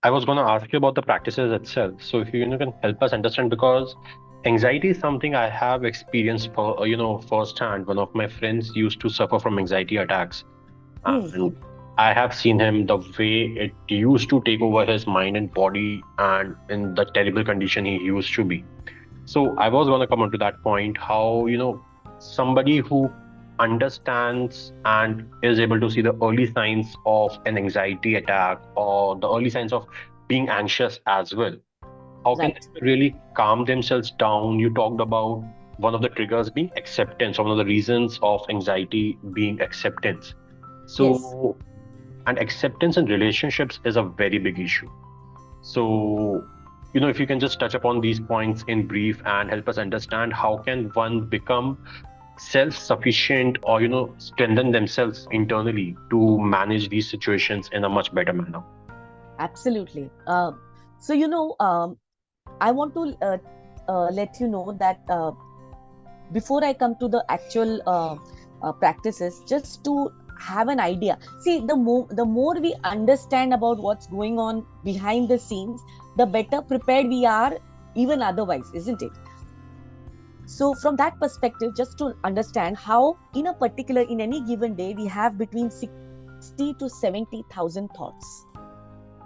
I was going to ask you about the practices itself. So if you can help us understand, because anxiety is something I have experienced for firsthand. One of my friends used to suffer from anxiety attacks, Hmm. and I have seen him the way it used to take over his mind and body, and in the terrible condition he used to be. So I was going to come on to that point, how somebody who understands and is able to see the early signs of an anxiety attack or the early signs of being anxious as well, how can Right. they really calm themselves down? You talked about one of the triggers being acceptance, one of the reasons of anxiety being acceptance. Yes. So, and acceptance in relationships is a very big issue. So, if you can just touch upon these points in brief and help us understand how can one become self-sufficient or strengthen themselves internally to manage these situations in a much better manner. Absolutely. So, I want to let you know that before I come to the actual practices, just to have an idea. See, the more we understand about what's going on behind the scenes, the better prepared we are, even otherwise, isn't it? So, from that perspective, just to understand how, in any given day, we have between 60 to 70,000 thoughts.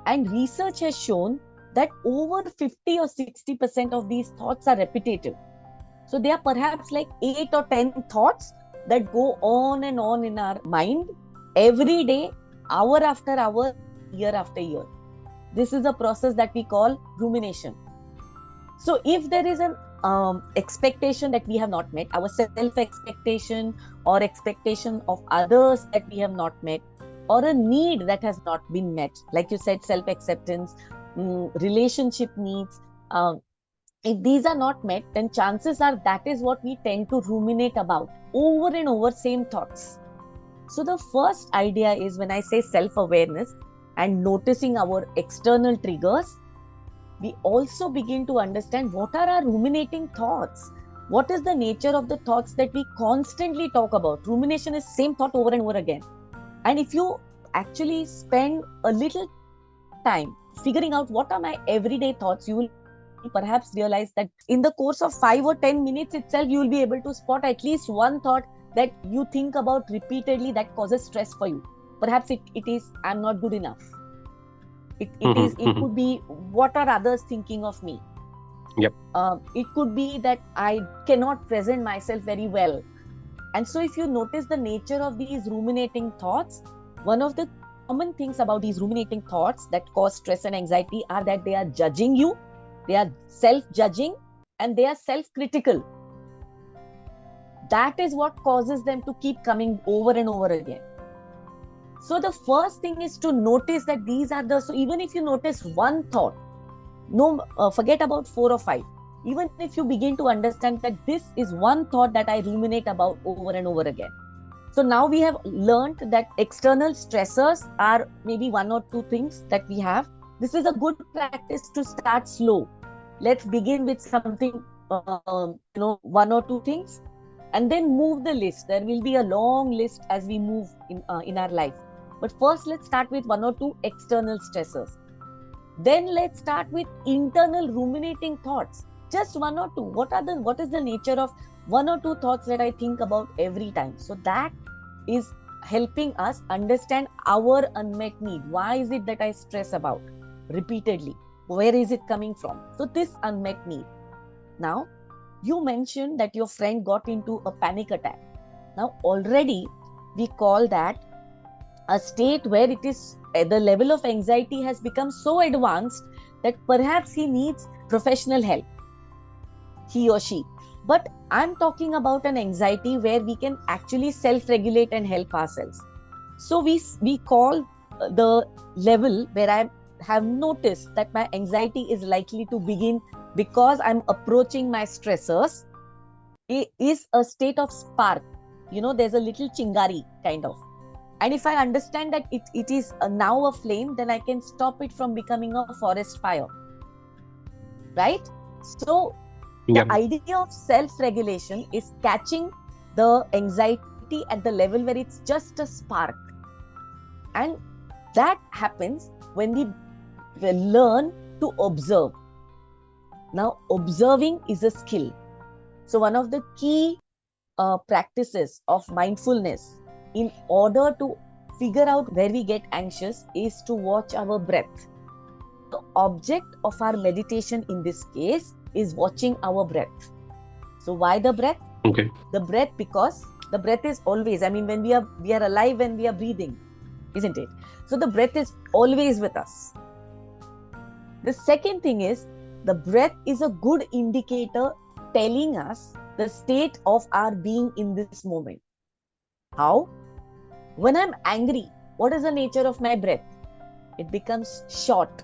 And research has shown that over 50 or 60% of these thoughts are repetitive. So they are perhaps like 8 or 10 thoughts that go on and on in our mind every day, hour after hour, year after year. This is a process that we call rumination. So if there is an expectation that we have not met, our self expectation or expectation of others that we have not met, or a need that has not been met, like you said, self acceptance, relationship needs, if these are not met, then chances are that is what we tend to ruminate about over and over, same thoughts. So the first idea is, when I say self awareness and noticing our external triggers, we also begin to understand what are our ruminating thoughts. What is the nature of the thoughts that we constantly talk about? Rumination is same thought over and over again. And if you actually spend a little time figuring out what are my everyday thoughts, you will perhaps realize that in the course of 5 or 10 minutes itself, you will be able to spot at least one thought that you think about repeatedly that causes stress for you. Perhaps it is, I'm not good enough. It could be, what are others thinking of me? Yep. It could be that I cannot present myself very well. And so if you notice the nature of these ruminating thoughts, one of the common things about these ruminating thoughts that cause stress and anxiety are that they are judging you, they are self-judging, and they are self-critical. That is what causes them to keep coming over and over again. So the first thing is to notice that these are so even if you notice one thought, no, forget about 4 or 5. Even if you begin to understand that this is one thought that I ruminate about over and over again. So now we have learned that external stressors are maybe 1 or 2 things that we have. This is a good practice to start slow. Let's begin with something, 1 or 2 things, and then move the list. There will be a long list as we move in our life. But first, let's start with 1 or 2 external stressors. Then let's start with internal ruminating thoughts. Just 1 or 2. What is the nature of 1 or 2 thoughts that I think about every time? So that is helping us understand our unmet need. Why is it that I stress about repeatedly? Where is it coming from? So this unmet need. Now, you mentioned that your friend got into a panic attack. Now, already we call that a state where it is the level of anxiety has become so advanced that perhaps he needs professional help, he or she. But I'm talking about an anxiety where we can actually self-regulate and help ourselves. So we call the level where I have noticed that my anxiety is likely to begin because I'm approaching my stressors, is a state of spark. There's a little chingari kind of. And if I understand that it is now a flame, then I can stop it from becoming a forest fire. Right? So the Yep. idea of self-regulation is catching the anxiety at the level where it's just a spark. And that happens when we learn to observe. Now, observing is a skill. So one of the key practices of mindfulness in order to figure out where we get anxious is to watch our breath. The object of our meditation in this case is watching our breath. So why the breath? Okay. The breath, because the breath is always, when we are alive when we are breathing, isn't it? So the breath is always with us. The second thing is, the breath is a good indicator telling us the state of our being in this moment. How? When I'm angry, what is the nature of my breath? It becomes short.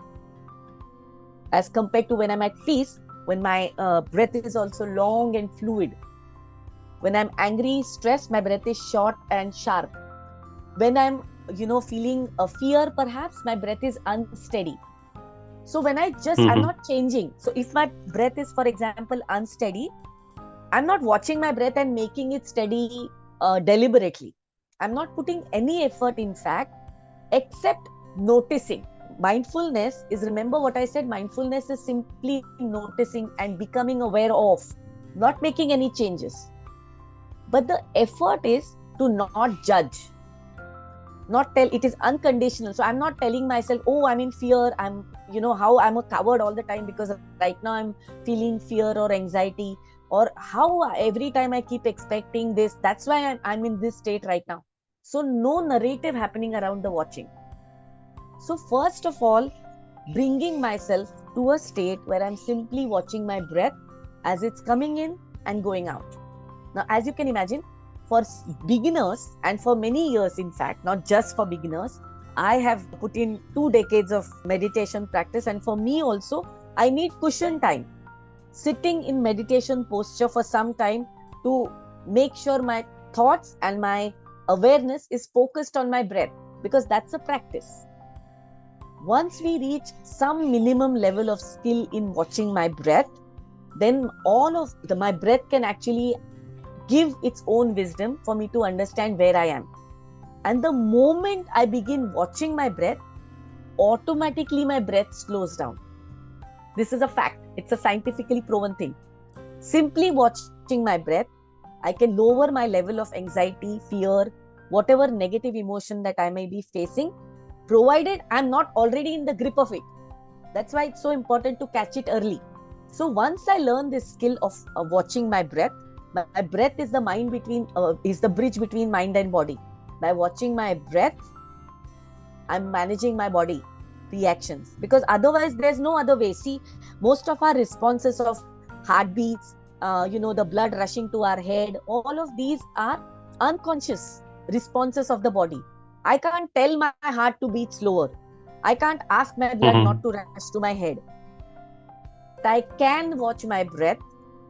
As compared to when I'm at peace, when my breath is also long and fluid. When I'm angry, stressed, my breath is short and sharp. When I'm, feeling a fear, perhaps my breath is unsteady. So when I'm not changing. So if my breath is, for example, unsteady, I'm not watching my breath and making it steady deliberately. I'm not putting any effort, in fact, except noticing. Mindfulness is, remember what I said, mindfulness is simply noticing and becoming aware of, not making any changes. But the effort is to not judge, not tell, it is unconditional. So I'm not telling myself, oh, I'm in fear, I'm, how I'm a coward all the time because right now I'm feeling fear or anxiety, or how every time I keep expecting this, that's why I'm in this state right now. So no narrative happening around the watching. So first of all, bringing myself to a state where I'm simply watching my breath as it's coming in and going out. Now, as you can imagine, for beginners, and for many years, in fact, not just for beginners, I have put in 2 decades of meditation practice. And for me also, I need cushion time, sitting in meditation posture for some time to make sure my thoughts and my awareness is focused on my breath, because that's a practice. Once we reach some minimum level of skill in watching my breath, then my breath can actually give its own wisdom for me to understand where I am. And the moment I begin watching my breath, automatically my breath slows down. This is a fact. It's a scientifically proven thing. Simply watching my breath, I can lower my level of anxiety, fear, whatever negative emotion that I may be facing, provided I'm not already in the grip of it. That's why it's so important to catch it early. So once I learn this skill of watching my breath is the bridge between mind and body. By watching my breath, I'm managing my body reactions, because otherwise there's no other way. See, most of our responses of heartbeats, the blood rushing to our head, all of these are unconscious responses of the body. I can't tell my heart to beat slower. I can't ask my blood not to rush to my head. But I can watch my breath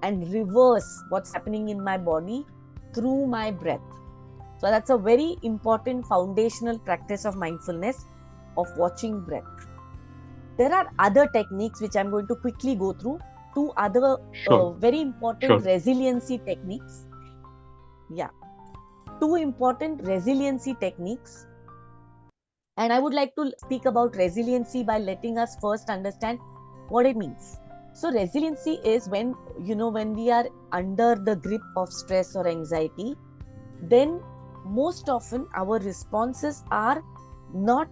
and reverse what's happening in my body through my breath. So that's a very important foundational practice of mindfulness, of watching breath. There are other techniques which I'm going to quickly go through. 2 other very important resiliency techniques. Yeah. 2 important resiliency techniques. And I would like to speak about resiliency by letting us first understand what it means. So resiliency is when we are under the grip of stress or anxiety, then most often our responses are not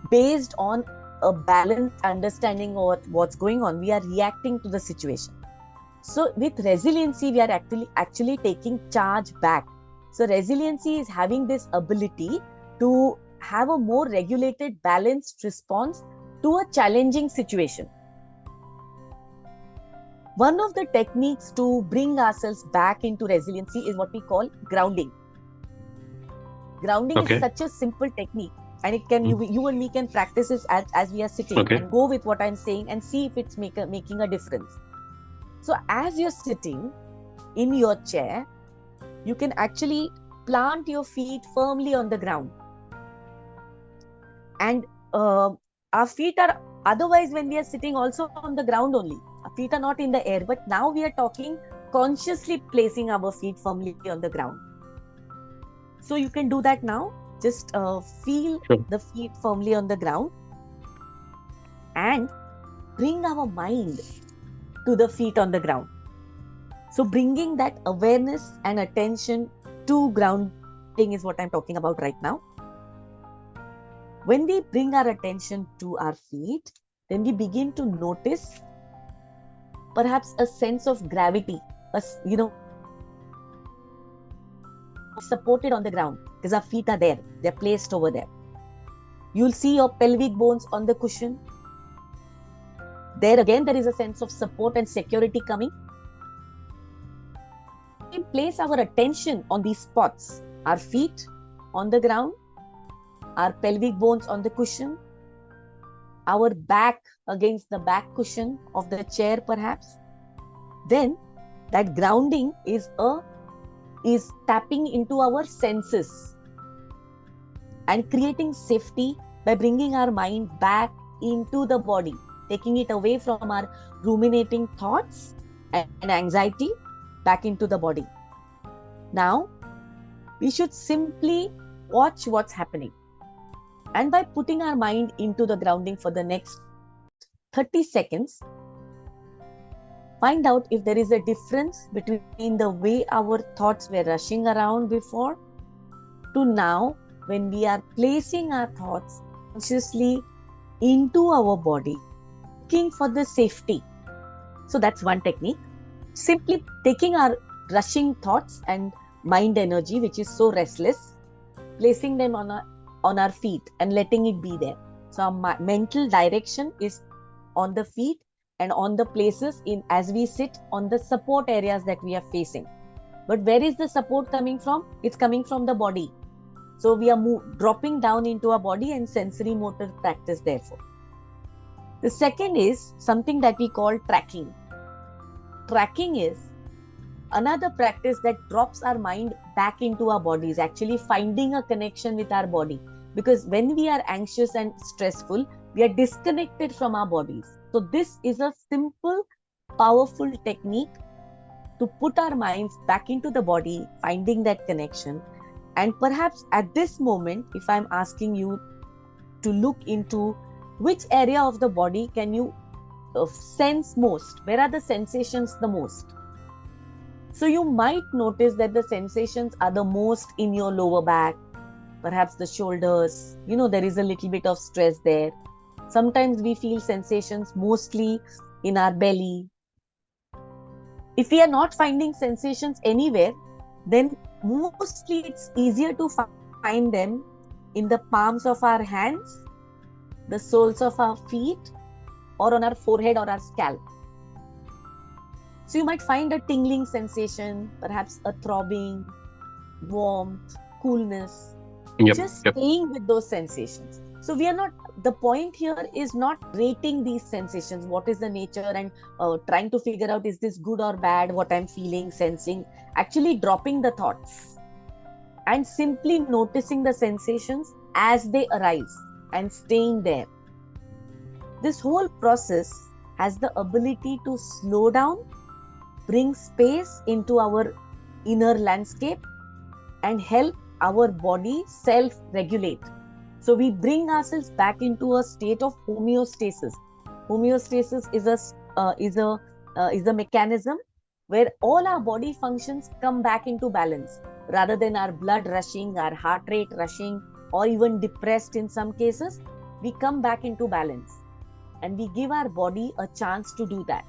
based on a balanced understanding of what's going on. We are reacting to the situation. So with resiliency, we are actually taking charge back. So resiliency is having this ability to have a more regulated, balanced response to a challenging situation. One of the techniques to bring ourselves back into resiliency is what we call grounding. Grounding is such a simple technique, and it can you and me can practice this as we are sitting and go with what I'm saying and see if it's making a difference. So as you're sitting in your chair, you can actually plant your feet firmly on the ground. And our feet are otherwise, when we are sitting, also on the ground only. Our feet are not in the air, but now we are talking consciously placing our feet firmly on the ground. So you can do that now. Just feel the feet firmly on the ground. and bring our mind to the feet on the ground. So bringing that awareness and attention to grounding is what I'm talking about right now. When we bring our attention to our feet, then we begin to notice perhaps a sense of gravity, supported on the ground because our feet are there, they're placed over there. You'll see your pelvic bones on the cushion. There again, there is a sense of support and security coming. We place our attention on these spots, our feet on the ground, our pelvic bones on the cushion, our back against the back cushion of the chair perhaps. Then that grounding is tapping into our senses and creating safety by bringing our mind back into the body, taking it away from our ruminating thoughts and anxiety back into the body. Now, we should simply watch what's happening. And by putting our mind into the grounding for the next 30 seconds, find out if there is a difference between the way our thoughts were rushing around before to now when we are placing our thoughts consciously into our body, looking for the safety. So that's one technique. Simply taking our rushing thoughts and mind energy, which is so restless, placing them on our feet and letting it be there. So our mental direction is on the feet and on the places as we sit on the support areas that we are facing. But where is the support coming from? It's coming from the body. So we are dropping down into our body and sensory motor practice therefore. The second is something that we call tracking. Tracking is another practice that drops our mind back into our bodies, actually finding a connection with our body. Because when we are anxious and stressful, we are disconnected from our bodies. So this is a simple, powerful technique to put our minds back into the body, finding that connection. And perhaps at this moment, if I'm asking you to look into which area of the body can you sense most, where are the sensations the most? So you might notice that the sensations are the most in your lower back, perhaps the shoulders, there is a little bit of stress there. Sometimes we feel sensations mostly in our belly. If we are not finding sensations anywhere, then mostly it's easier to find them in the palms of our hands, the soles of our feet, or on our forehead or our scalp. So you might find a tingling sensation, perhaps a throbbing, warmth, coolness, just staying with those sensations. So the point here is not rating these sensations, what is the nature, and trying to figure out is this good or bad, what I'm feeling, sensing, actually dropping the thoughts and simply noticing the sensations as they arise and staying there. This whole process has the ability to slow down, bring space into our inner landscape and help our body self-regulate. So we bring ourselves back into a state of homeostasis. Homeostasis is a mechanism where all our body functions come back into balance, rather than our blood rushing, our heart rate rushing, or even depressed in some cases. We come back into balance and we give our body a chance to do that.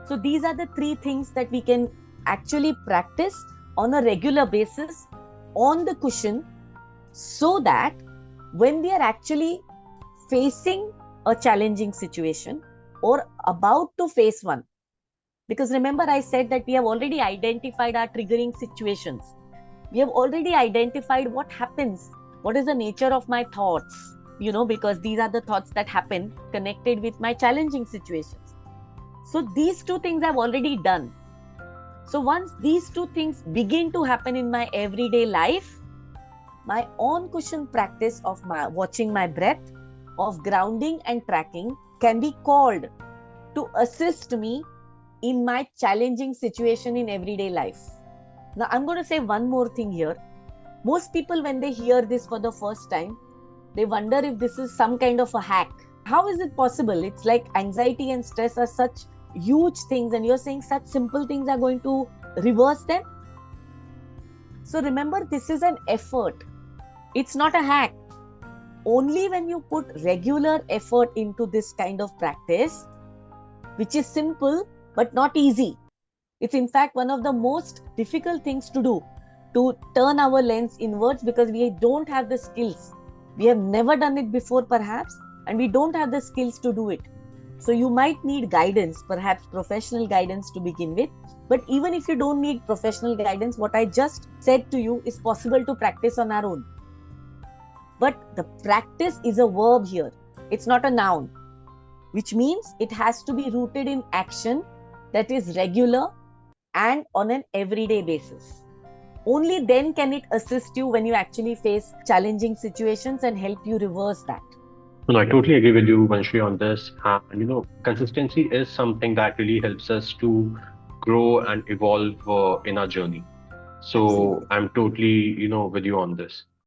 So these are the three things that we can actually practice on a regular basis on the cushion, so that when we are actually facing a challenging situation or about to face one, because remember I said that we have already identified our triggering situations. We have already identified what happens, what is the nature of my thoughts, because these are the thoughts that happen connected with my challenging situations. So these two things I've already done. So once these two things begin to happen in my everyday life, my on cushion practice of watching my breath, of grounding and tracking can be called to assist me in my challenging situation in everyday life. Now I'm going to say one more thing here. Most people, when they hear this for the first time, they wonder if this is some kind of a hack. How is it possible? It's like anxiety and stress are such huge things, and you're saying such simple things are going to reverse them. So remember, this is an effort. It's not a hack. Only when you put regular effort into this kind of practice, which is simple but not easy. It's in fact one of the most difficult things to do, to turn our lens inwards, because we don't have the skills. We have never done it before, perhaps, and we don't have the skills to do it. So you might need guidance, perhaps professional guidance to begin with. But even if you don't need professional guidance, what I just said to you is possible to practice on our own. But the practice is a verb here. It's not a noun, which means it has to be rooted in action that is regular and on an everyday basis. Only then can it assist you when you actually face challenging situations and help you reverse that. No, I totally agree with you, Vanshri, on this. And consistency is something that really helps us to grow and evolve in our journey. So Absolutely. I'm totally, with you on this.